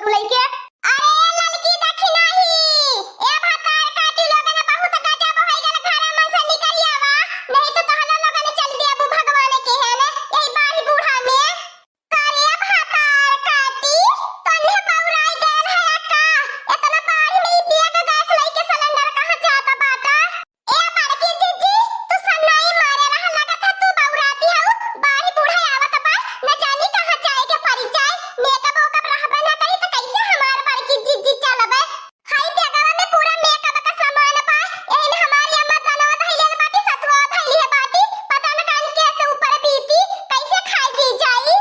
गोरु लइके। अरे लड़की देखी नाही ए भतार काटी लोगन बहुत गजब होई गेल घर में से निकल आवा नहीं तो तहला लोगन चल दिया बु भगवान के है ने यही बाड़ी बूढ़ा में करे भतार काटी तन्ने पौराई गेल है अक्का इतना बाड़ी में बिया का गैस लइके सिलेंडर कहां जाता बाटा ए बड़की जीजी तू सन्नाई मारे रहा लगत है तू बौराती हऊ बाड़ी बूढ़ा आवत बा न जानी कहां जाए के परिचय मेकअप ओकअप रहबे ना करी त कैसे हमार बड़की जीजी चलबे हाई बेगवा में पूरा मेकअप का सामान बा एही में हमारी अम्मा दनवा धइले बाटी सतवा धइली है बाटी पता न कान कैसे ऊपर बीती कैसे खाई जी जाई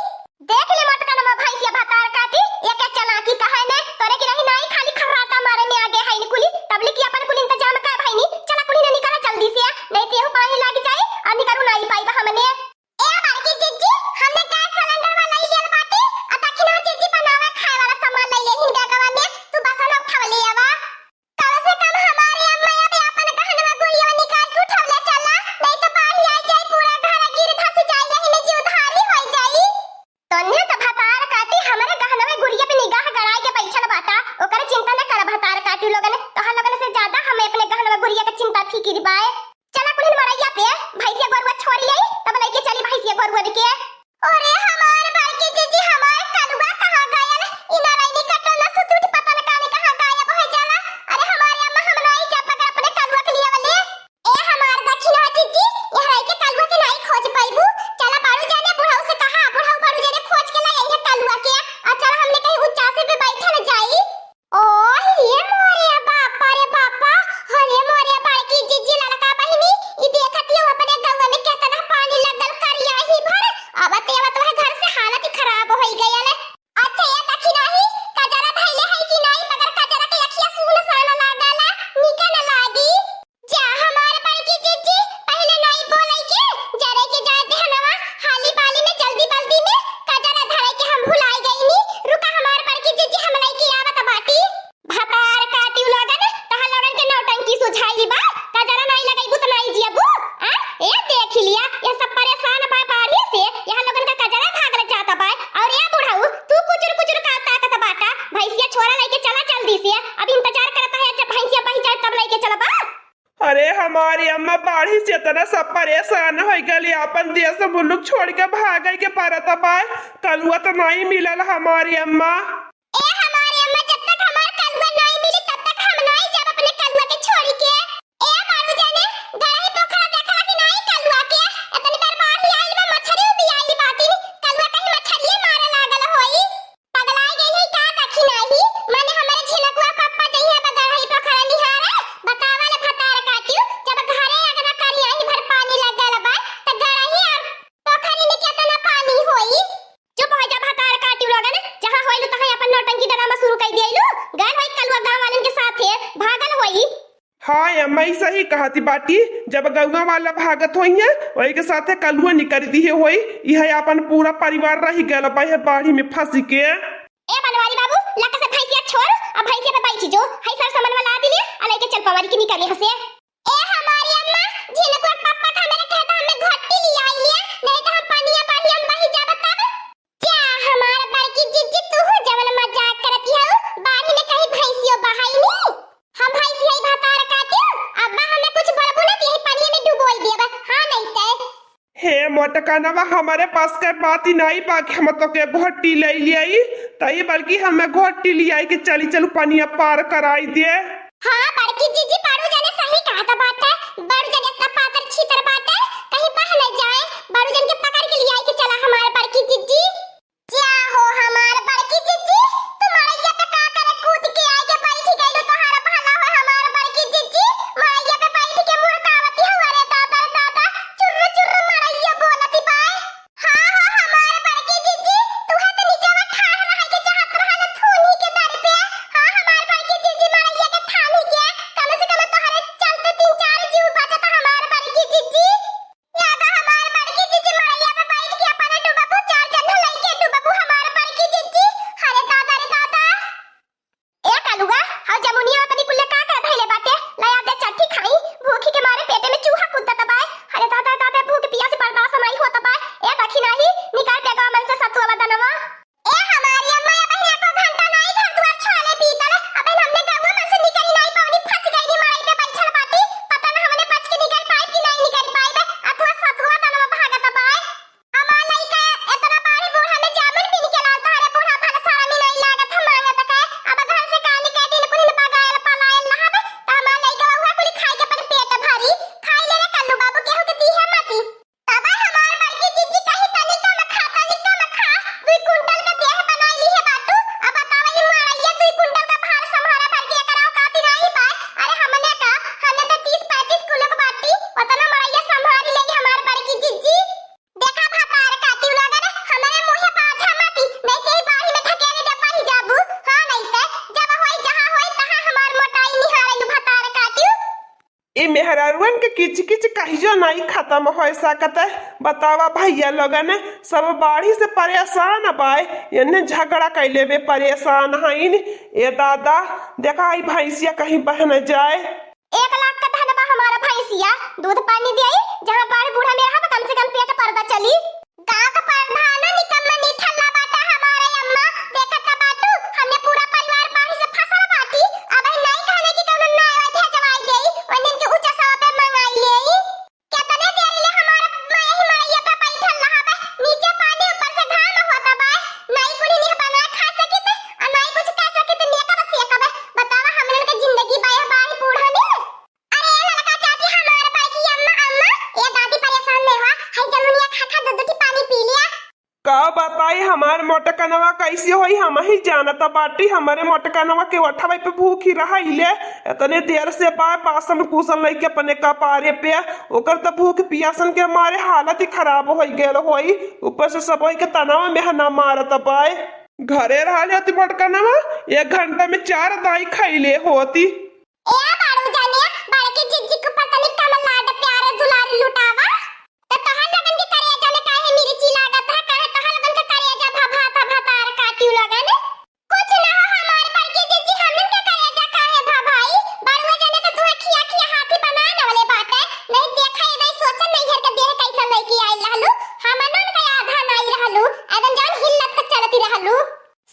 देख ले मटकनमा भैंसिया भतार काटी एक चलाकी कहे ने तोरे की नहीं नाई खाली खर्राटा मारे में आगे है नी कुली तबली की अपन कुली इंतजाम का भाई नी चला कुली ने निकला जल्दी से नहीं तो यहू पानी लाग जाए और निकरू नाई पाई हमने ए बड़की जीजी हमने गैस सिलेंडर वाला ले लेल बाटी आ तखिना जीजी बनावे खाए वाला सामान ले लेहिन बेगवा में तू बसन उठाव ले आवा कम से कम हमारे अम्मा अभी अपन गहनवा गुड़िया निकाल के उठाव ले चला नहीं तो बाढ़ आ जाए पूरा घर गिर धस जाए यही में जीवधारी हो जाई तन्ने त भतार काटी हमरे गहनवा गुड़िया पे निगाह गड़ाई के बैठल बाटा ओकर चिंता न कर भतार काटी लोगन तोहर लोगन से ज्यादा हमें अपने गहनवा गुड़िया के चिंता फिकिर बाए चला कुलिन मरैया पे भैंसिया गोरुआ छोड़ी आई तब लेके चली भैंसिया गोरुआ के अरे हमार बड़की जीजी हमार कलुआ कहां गयल इना रैनी कटल न सुतुट पता न काने कहां गायब हो जाला अरे हमारी अम्मा हम नहीं जा पकर अपने कलुआ के लिए वाले ए हमार दक्षिणा जीजी यह रह के कलुआ के नहीं खोज पाइबू चला बाड़ू जाने बुढ़ाऊ से कहा बुढ़ाऊ बाड़ू जाने खोज के लाए ये कलुआ के आ चल हमने कहीं ऊंचा से पे बैठे न जाई ओ ये मोरे बापा रे बापा अरे मोरे बड़की जीजी लड़का बहिनी ई देखती हो अपने गंगा में कितना पानी लगल करिया ही भर अब तेवा तो घर से हालत ही खराब हो गई है अच्छा ये देखी नहीं कजरा धइले है कि नहीं मगर कजरा के अखिया सुन साना लागला निकल लागी जा हमार बड़की जीजी पहले नहीं बोलै के जरे के जा देहनवा हाली बाली में जल्दी में कजरा धरे के हम भुलाई गईनी रुका हमार बड़की जीजी हम नहीं की आवत बाटी भतार काटी लगन तह लगन के नौटंकी सुझाई बा कजरा नहीं लगाई त नहीं जियबू आ ए देख लिया ये सब परेशान बा बाड़ी से यहां लोगन का कजरा भागल जाता बा और ये बुढ़ाऊ तू कुचुर का ताकत बाटा भैंसिया छोरा लेके चला जल्दी से अब इंतजार करता है जब भैंसिया बही जाए तब लेके चला बा अरे हमारी अम्मा बाढ़ी से इतना सब परेशान हो गई अपन देश मुल्क छोड़ के भागे के परत बा कलुआ तो नहीं मिलल हमारी अम्मा ए हमारी अम्मा जब तक हमार कलुआ नहीं मिली तब तक हम नहीं जब अपने कलुआ के छोड़ी के ए बाड़ू जाने गई पोखरा देखला कि नहीं कलुआ के इतनी बार बाढ़ी आइल बा मछरी भी आइल बाटी कलुआ कहीं मछरी मारे लागल होई पगलाई गई है का देखी नहीं माने हमारे झिनकुआ पप्पा जइया बगड़ई पोखरा निहारे बतावले भतार काटियो जब घरे अगर करिया ही भर पानी लगल बा त गड़ई और पोखरी में कितना पानी होई चुप हो जा भतार काटियो लगन जहां होइल तहां अपन नौटंकी ड्रामा शुरू कर दियलु गन होई कलुआ गांव वालन के साथे भागल होई हाँ अम्मा सही कहती बाटी जब गौवा वाला भागत होई है वही के साथे कलुआ निकल दी है होई यह अपन पूरा परिवार रही गल बा बाढ़ी में फंस के ए बनवारी बाबू लका से भैंसिया छोड़ अब भैंसिया पे बैठी जो हई सर सामान वाला दिले आ लेके चल पवारी की निकले हसे ए हमारी अम्मा झिनकुआ पप्पा था मेरे खेत में घोटी ली आई है नहीं तो हम पानिया बाढ़ी हम बही जाबत तब क्या हमार बड़की जीजी तू हो जवन मजाक करती हो बाढ़ी में कहीं भैंसियो बहाई नहीं हम भैंसिया ही भतार काटियो अब्बा हमें कुछ बड़बू ना यही पानी में डुबोई देबा हां नहीं ते हे मोटकानवा हमारे पास के बात ही नहीं बाकी हम तो के घोटी ले लियाई तई बल्कि हमें घोटी लियाई के चली चलू पानिया पार कराई दे हां बड़की जीजी बाड़ू जाने सही कहा था बात है बाड़ू जाने इतना पातर छीतर बात है कहीं बह न जाए बाड़ू जान के पकड़ के लियाई के चला हमारे बड़की जीजी क्या हो हमार बड़की जीजी तुम्हारे ये पे का करे कूद के आके बैठी गई तो तोहारा भला हो हमार बड़की जीजी माया पे बैठ के मुर्कावती हो अरे दादा चुर्र चुर्र मारैया बोलती बाय हां हां हमार बड़की जीजी तू हाथ नीचे में ठाड़ रहा के चाहत रहल थूनी के दर पे हां हमार बड़की जीजी मारैया के थानी के कम ए मेहरारुअन के किच किच कहियो नहीं खत्म हो सकत है। बतावा भैया लोगन सब बाढ़ी से परेशान बाय, इन्हें झगड़ा कैले बे परेशान हईन। ए दादा देखा ई भैंसिया कहीं बह न जाए। 1 लाख का धन बा हमारा भैंसिया, दूध पानी दियाई जहां बाढ़ बूढ़ा में रहा कम से कम पेट पर्दा चली। गांव का प्रधान निकम्मा निठल्ला बाटा हमारे अम्मा देखत बाटू, हमने पूरा परिवार बाढ़ से फंसल बाटी। अब नहीं कहने की कौन ना भेजवाई गई, वनन के ऊंचा सवा पे मंगाई लेई। कितने देर ले हमारा माई माईया पे बैठल रहा बे, नीचे पानी ऊपर से घाम होता बा। नहीं कुनी नहीं बना खा सके थे और नहीं कुछ कह सके थे। नेका बस एक बे बतावा हमन के जिंदगी बाय बाढ़ बूढ़ा में। अरे लड़का चाची हमारे भाई की अम्मा अम्मा ये दादी परेशान नहीं हुआ, हाय जमुनिया खा खा दूध पानी पी लिया। का बताई हमार मोटकनवा कैसे होई, हम ही जानता बाटी। हमारे मोटकनवा के उठवे पे भूखी रहिले, इतने देर से बासन कुसन लेके अपने कपारे पे, ओकर तो भूख पियासन के हमारे हालत ही खराब हो गेल होई। ऊपर से सब के तनाव में ना मारत पाए। घरे रहले होती मोटकनवा 1 घंटा में 4 दाई खैले होती। ए बाड़ू जाने बाड़के जिज्जी को पता नहीं कमल लाड प्यारे दुलारी लुटावा तो तहन लगन के करेजा में काहे मिर्ची लागत है, काहे तहन लगन के करेजा भातार काटियो लगन। कुछ ना हो हमारे बाड़के जिज्जी, हमन के करेजा काहे भाई बाड़ू जाने तो दुहे खिया खिया हाथी बनाए न वाले बाटे। नहीं देखा ये नहीं सोचा नहीं घर के देह कैसा लेके आई रहलू, हमनन के आधा नहीं रहलू, एकदम जान हिलत तक चलती रहलू।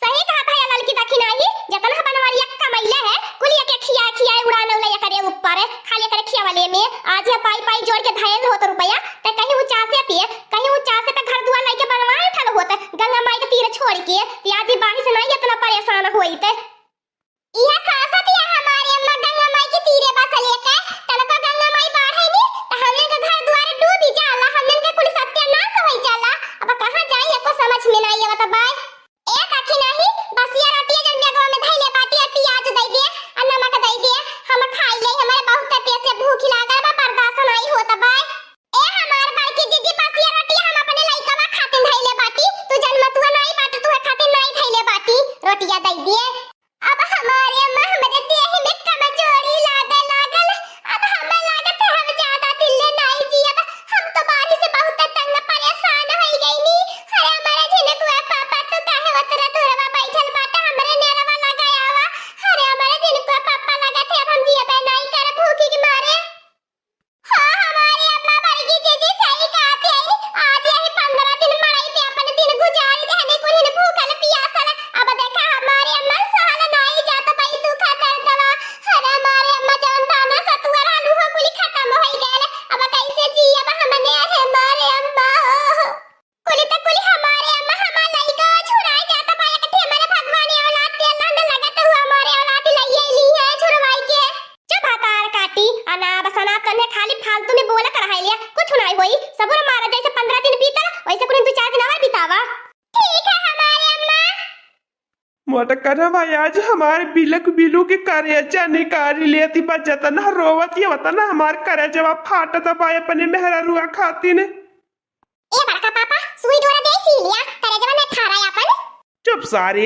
सही कहा भाई लड़की दखिनाई जतन बनवारी कमैले है कुलिया के खिया खिया उड़ाने उड़ाया करे ऊपर खाली करे खिया वाले में। आज ये पाई पाई जोड़ के धायल होत रुपया ते कहीं ऊंचा से पिए कहीं ऊंचा से पे घर दुआर लेके बनवाए ठल होत गंगा माई के तीर छोड़ के आज बाढ़ से नहीं इतना परेशान होई ते। यह सासत या हमारे अम्मा गंगा माई के तीरे बस लेके तनका गंगा माई बाढ़ है नी त हमने के घर दुआर डूबी जाला, हमने के कुल सत्यानाश होई जाला। अब कहां जाई एको समझ में नहीं आवत बाय। एक आखी नहीं बसिया रोटी जन बेगवा में धइले बाटी और प्याज दई दे और नमक दई दे, हम खाई ले। हमारे बहुत तेज से भूख लागल बा, बर्दाश्त नहीं होता बाय। ए हमार बड़की दीदी बसिया रोटी हम अपने लइकवा खातिन धइले बाटी, तू जन्मतुआ नहीं बाटी तू खातिन नहीं धइले बाटी, रोटिया दई दे। अब हमारे अम्मा हमरे देह में कमजोरी लागल, अब हमें लागत है हम ज्यादा दिल्ले नहीं जियब। हम तो बारिश से बहुत तंग परेशान होई गईनी। अरे हमारे झिनकुआ पापा तो काहे वतरा दूरवा बैठल बाटा हमरे नेरवा लगायावा। अरे हमारे झिनकुआ पापा लगत है अब हम जियबे नहीं कर भूखी के मारे। हां हमारे अम्मा बड़की दीदी सही कहती है, आज यही 15 दिन मड़ई पे अपन दिन गुजारी देने को दिन भूखल पियासल। अब देखा हमारे अम्मा सहल नहीं जात भाई तू खतर दवा। अरे हमारे अम्मा जान दाना सतुआ आलू हो कुली खत्म होई गेल, अब कैसे जियब हमने। अरे हमारे अम्मा कुली त कुली हमारे अम्मा हमार लइका छुराई जात बा। एक ठे हमारे भगवान औलाद के अल्लाह ने लगत हुआ हमारे औलाद लइए ली है छुरवाई के। चुप हतार काटी अना बसना कने खाली फालतू में बोला कर है लिया, कुछ नहीं होई। सबुर मारा जैसे 15 दिन बीतल वैसे कुछ 2-4 दिन और बितावा। ठीक है हमारे अम्मा। मोटकनवा आज हमारे बिलक बिलू के करेजा निकाल लेती बा, जतना रोवत ये वतना हमार करेजवा फाटत बा अपने मेहरारुआ खातिन। ए बड़का पापा सुई डोरा दे सी लिया करेजवा में थारा अपन। चुप सारे